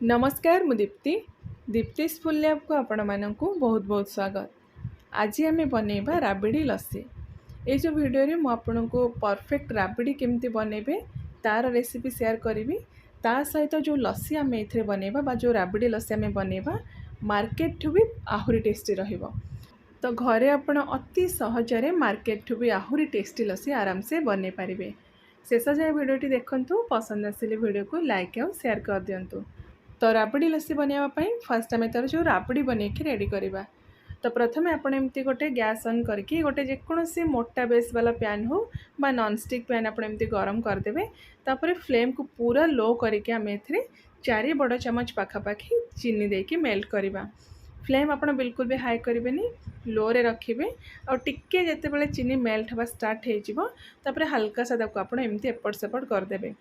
नमस्कार मु Deepti Deepti school lab को आपण मानक बहुत बहुत स्वागत। आज आम बनैबा राबिड़ी लस्सी। ये जो वीडियो रे मु आपन को परफेक्ट राबिड़ी केमती बनैबे तार रेसिपी शेयर करी। ता सहित जो लस्सी आम ए बनैबा बा जो राबिड़ी लस्सी आम बनैबा मार्केट ठू भी आहुरी टेस्टी रहिबो। तो घरे आपण अति सहजरे मार्केट ठू भी आहुरी टेस्टी लस्सी आराम से बनै पारिबे। शेष जाए वीडियोटी देखंतु, पसंद आसिले वीडियो को लाइक और शेयर कर दियंतु। तो राबड़ी लस्सी बनवाई फास्ट आम तार जो राबड़ी बन के रेडी करवा। तो प्रथम आप एमती गोटे गैस ऑन करके गोटे जेकोसी मोटा बेस वाला पैन हो बा नॉनस्टिक पैन आप एमती गरम करदे। तापर फ्लेम को पूरा लो करके आम ए 4 बड़ चमच पाखापाखि चीनी देके मेल्ट करवा। फ्लेम आप बिल्कुल भी हाई करेंगे, लो रे रखिए और टिके जिते चीनी मेल्ट हवा स्टार्ट हो हल्का सा आप एमती एपट सेपट करदे।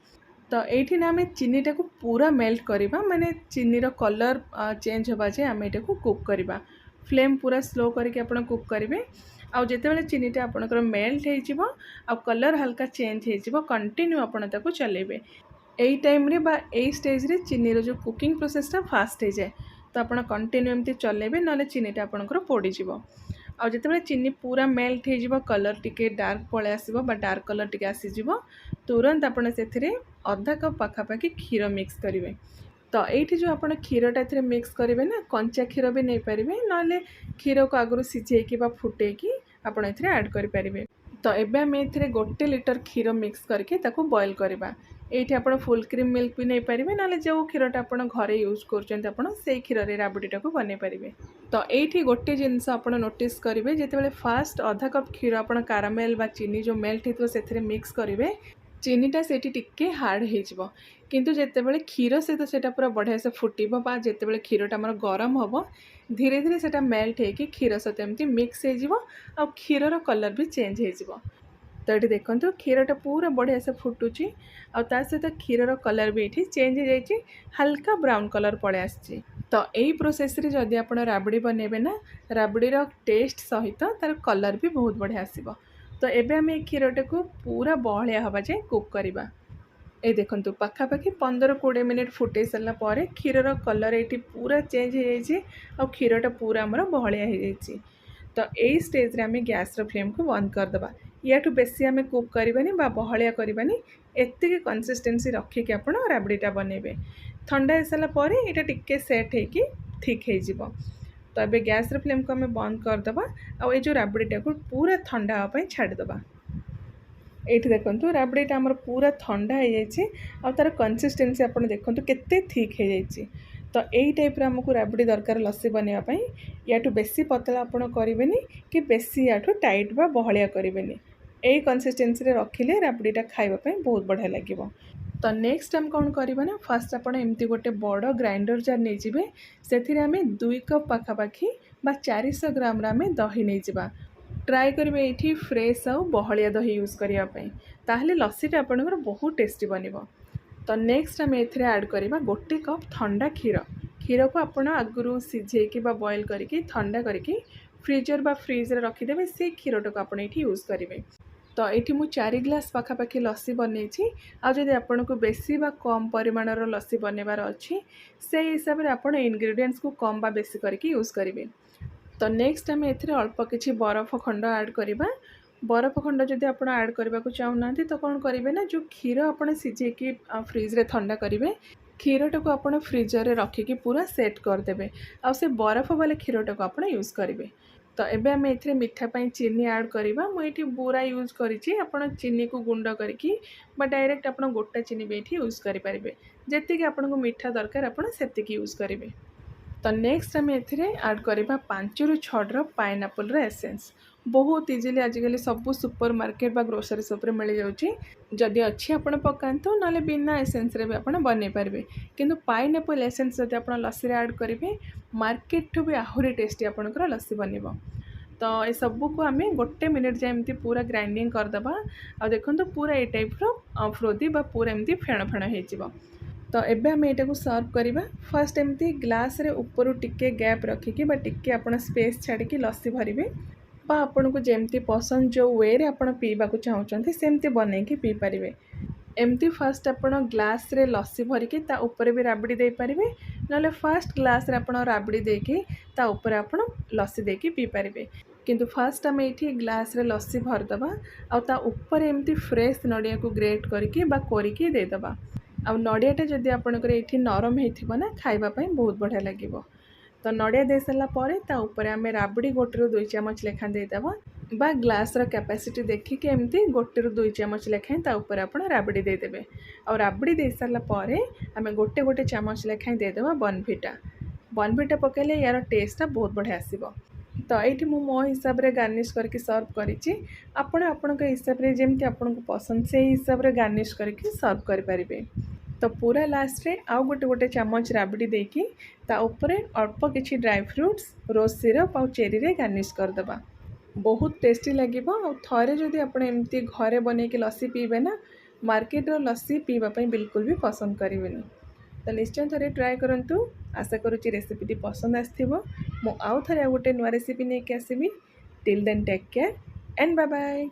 तो ये आम चीनी टाक पूरा मेल्ट करवा, माने चीनी रो कलर चेंज होगा जे आम ये कुक करवा। फ्लेम पूरा स्लो करके आप कुक करेंगे। आउ जिते चीनीटा आपंकर मेल्ट हो कलर हल्का चेंज हो कंटिन्यू आपन ताको चलेबे। यही टाइम रे बा यही स्टेज रे चीनी रो जो कुकिंग प्रोसेसटा फास्ट हो जाए। तो आप कंटिन्यू एमती चलेबे ना चीनीटा आपंकर पोड़ीजिवो। आउ जिते चीनी पूरा मेल्ट हो कलर टिके डार्क पलि आसो बा डार्क कलर टिके आसीजिवो, तुरंत आपन से अधा कप पाखापाखि क्षीर मिक्स करेंगे। तो ये जो आप क्षीरटा ए मिक्स करेंगे ना, कंचा क्षीर भी नहीं पारे ना क्षीर को आगु सीझे फुटेकी आप ऐड करेंगे। तो एबे आम ए 1 लीटर क्षीर मिक्स करके ताको बॉयल करवा। ये आप फुल क्रीम मिल्क भी नहीं पारे ना जो क्षीरटा आप घरे यूज कर क्षीर राबड़ीटा को बन पारे। तो ये गोटे जिनस आप नोटिस करेंगे, जिते फास्ट आधा कप क्षीर आप कारामेल बा चीनी जो मेल्ट हो से मिक्स करेंगे, चीनीटा से टिके हार्ड हो किंतु जितेबाला क्षीर सहित से पूरा बढ़िया से फुटब बा जितेबाला क्षीरटा आमर गरम हम धीरे धीरे से मेल्ट हो क्षीर सहित एमती मिक्स हो क्षीर कलर भी चेंज हो। तो ये देखो क्षीरटा पूरा बढ़िया से फुटुची आ सहित क्षीर कलर भी ये चेंज हो जाए, हल्का ब्राउन कलर पड़े आसी। तो यही प्रोसेस रे जदि आप राबड़ी बनइबे ना, राबड़ीर टेस्ट सहित तार कलर भी बहुत बढ़िया आसीबो। तो एबे आम क्षीरटा को पूरा बहलिया हवा जाए कुक करवा। ये देखो पाखापाखि 15-20 मिनट फुटे सारा पर क्षीर कलर ये पूरा चेंज हो जाए और क्षीरटा पूरा आमर बहलिया हो जाए। तो यही स्टेज रे आम गैस फ्लेम को बंद करदे। या बेसी आम कुक करवानी बा बहलिया करवानी, एतिक कंसिस्टेंसी रखिक आप राबड़ीटा बनइबे। ठंडा हो सारा पर ये टिके सेट होगी ठीक हो। तो ये गैस फ्लेम को आम बंद करदे और ये जो राबड़ीटा को पूरा ठंडा हाँपाई छाड़ीदे। ये देखो राबड़ीटा आमर पूरा ठंडा हो जाए और तार कंसिस्टेंसी आप देखो केते थिक हो जाए। तो यही टाइप आमको राबड़ी दरकार लस्सी बनवाई। या बेसी पतला आप करेंगे कि बेसी या टाइट बा बहलिया करेंगे। यही कंसिस्टेंसी रखिले राबड़ीटा खाइबापी बहुत बढ़िया लगे। तो नेक्स्ट आम कौन करवा ना, फास्ट आप एमती गोटे बड़ ग्राइंडर जार नहीं जाए, से आम 2 कप पाखापाखि बा 400 ग्राम आम दही नहीं जावा। ट्राए करेंगे ये फ्रेश आउ बहलिया दही यूज करने, ताहले लस्सीटा आपंकर बहुत टेस्टी बनिबो। तो नेक्स्ट आम ऐड करवा 1 कप ठंडा क्षीर। क्षीर को आप आगु सीझे बॉयल करके ठंडा करके फ्रीजर बा फ्रिज रे रखिदेवे। से क्षीरटा को आप यूज करेंगे। तो ये मुझे 4 ग्लास पाखापाखि लस्सी बनई। आदि आपन को बेसी बा कम परिमाणर लस्सी बनवार अच्छी से हिसाब से आप इंग्रेडिएंट्स को कम बा बेसी करके यूज करेंगे। तो नेक्स्ट आम अल्प किसी बरफ खंड ऐड करवा। बरफ खंड जदि आप ऐड करने को चाहूना तो कौन करेंगे ना, जो क्षीर आप सीझे फ्रिज रे ठंडा करेंगे, क्षीरटा को आप फ्रिजर रे रखिकी पूरा सेट करदे आ से बरफ वाले क्षीरटा को आप यूज करेंगे। तो एबे आम ए मीठापाई चीनी ऐड करवा। मुझे बुरा यूज करी, आप चीनी को गुंड करके डायरेक्ट आप गोटा चीनी भी ये यूज करेंगे। जी आपको मीठा दरकार आप यूज करेंगे। तो नेक्स्ट आम ऐड करवा 5-6 ड्रॉप पाइनएप्पल एसेंस। बहुत इजिली आजिकल सब सुपर मार्केट बा ग्रोसरी शॉप रे मिल जाउची। जदि अच्छी आप पकातु ना बिना एसेंस रे भी आप बन पारे। किंतु पाइनएप्पल एसेंस जब आप लस्सी ऐड करेंगे, मार्केट ठू भी आहुरी टेस्टी आपंकर लस्सी बनिबो। तो ये सबू को आम 1 मिनिट जाए एमती पूरा ग्राइंडिंग करदे। आ देखो पूरा ये टाइप फ्रोदी बा पूरा एमती फेण फेण हो। तो एबे आम यहाँ सर्व करवा। फास्ट एमती ग्लास रे ऊपर टिके गैप रखिकी टिके आप स्पेस छाड़ी लस्सी भरवे बा आपन को जेमती पसंद जो वे रे आप पीवा चाहते सेमती बनई पी पारे। एमती फास्ट आपण ग्लास रे लस्सी भरिकी ता ऊपर भी राबड़ी दे पारिबे नले फास्ट ग्लास रे आपण राबड़ी देके ता ऊपर आपण लस्सी देके पी पारिबे। किंतु फास्ट आम ये ग्लास रे लस्सी भरदबा आ ता ऊपर एमती फ्रेश नड़िया को ग्रेट करके बा कोरिकी देदबा। आ नड़ियाटा जदि आपणकर ये नरम होइथिबो ना खाइबा पई बहुत बढ़िया लागिबो। तो नड़िया दे सारा पर ता ऊपर आम राबड़ी 1 ରୁ 2 चामच लेखा देदबा बा ग्लास रो कैपेसिटी देखिके एमती 1 ରୁ 2 चामच लेखा ता ऊपर आपण राबड़ी देदेबे। और राबड़ी दे सारा पर आम 1 चामच लेखा देदबा बॉर्नविटा पकेले यार टेस्टा बहुत बढ़िया आसीबो। तो ये मो हिसाब रे गार्निश करके सर्व करिछि। आपण आपणक हिसाब रे जेमती आपनको पसंद से हिसाब रे गार्निश करके सर्व करि परिबे। तो पूरा लास्ट रे आउ गोटे चामच राबड़ी देकी ता ऊपर अल्प किछि ड्राई फ्रूट्स रोज सिरप और चेरी रे गार्निश करदबा। बहुत टेस्टी लगिबो। और थरे जदि आपण एमती घरे बने के लस्सी पीबे ना मार्केट रो लस्सी पीबा पई बिल्कुल भी पसंद करिवेनी। तो निश्चय थरे ट्राए करंतु। आशा करूची रेसिपीटी पसंद आसथिबो। मो आउ थरे गोटे नुआ रेसिपी नेके आसीबी। Till then take care and bye bye.